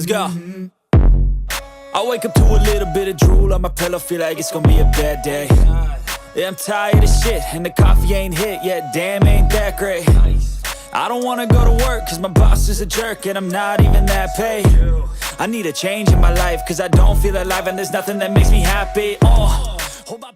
go. I wake up to a little bit of drool on my pillow, feel like it's gonna be a bad day. Yeah, I'm tired of shit, and the coffee ain't hit yet, damn, ain't that great. I don't wanna go to work, cause my boss is a jerk, and I'm not even that paid. I need a change in my life, cause I don't feel alive, and there's nothing that makes me happy. Hold my